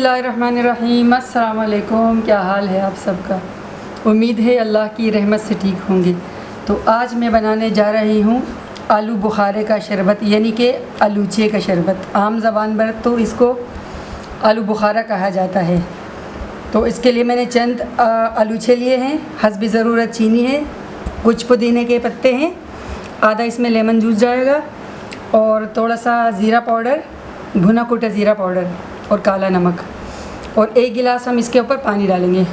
बिस्मिल्लाहिर्रहमानिर्रहीम। अस्सलाम वालेकुम। क्या हाल है आप सबका? उम्मीद है अल्लाह की रहमत से ठीक होंगे। तो आज मैं बनाने जा रही हूँ आलू बुखारे का शरबत, यानी कि आलूचे का शरबत। आम ज़बान पर तो इसको आलू बुखारा कहा जाता है। तो इसके लिए मैंने चंद आलूचे लिए हैं, हस्बी ज़रूरत चीनी है, कुछ पुदीने के पत्ते हैं, आधा इसमें लेमन जूस जाएगा और थोड़ा सा ज़ीरा पाउडर, भुना कुटा ज़ीरा पाउडर और काला नमक, और 1 गिलास हम इसके ऊपर पानी डालेंगे।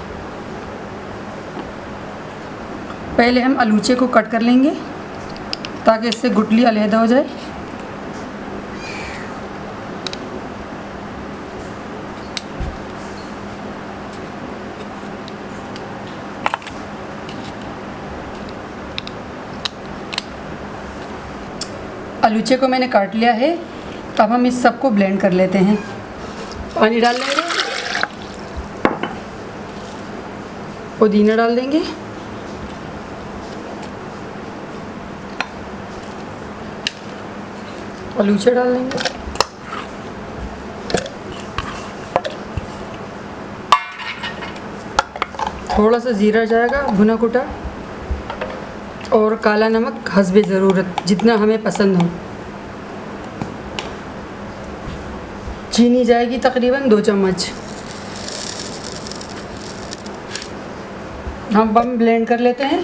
पहले हम आलूचे को कट कर लेंगे ताकि इससे गुठली अलहदा हो जाए। आलूचे को मैंने काट लिया है। अब हम इस सब को ब्लेंड कर लेते हैं। पानी डाल लेंगे, पुदीना डाल देंगे, आलूचे डाल देंगे, थोड़ा सा ज़ीरा जाएगा भुना कुटा, और काला नमक हस्बे ज़रूरत जितना हमें पसंद हो। चीनी जाएगी तकरीबन 2 चम्मच। हम ब्लेंड कर लेते हैं।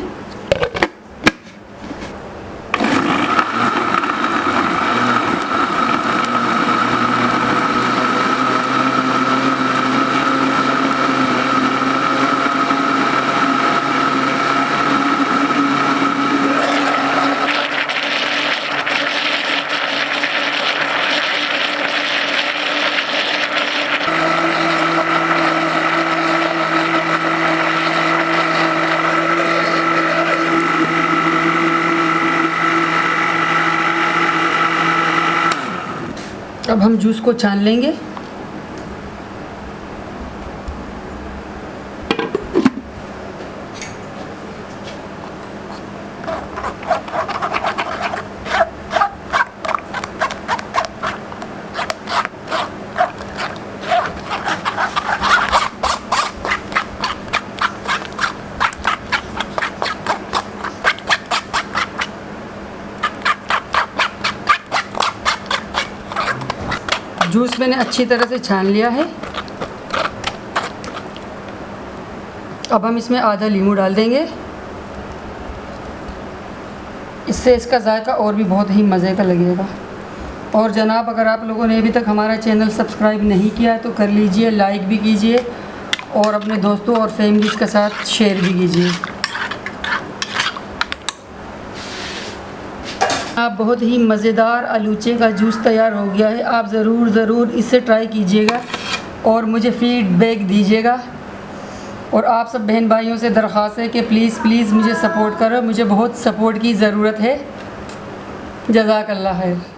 अब हम जूस को छान लेंगे। जूस मैंने अच्छी तरह से छान लिया है। अब हम इसमें आधा नींबू डाल देंगे। इससे इसका जायका और भी बहुत ही मज़े का लगेगा। और जनाब, अगर आप लोगों ने अभी तक हमारा चैनल सब्सक्राइब नहीं किया है तो कर लीजिए, लाइक भी कीजिए और अपने दोस्तों और फैमिलीज़ के साथ शेयर भी कीजिए। आप बहुत ही मज़ेदार आलूचे का जूस तैयार हो गया है। आप ज़रूर इसे ट्राई कीजिएगा और मुझे फीडबैक दीजिएगा। और आप सब बहन भाइयों से दरख्वास्त है कि प्लीज़ मुझे सपोर्ट करो। मुझे बहुत सपोर्ट की ज़रूरत है। जज़ाकल्लाह खैर।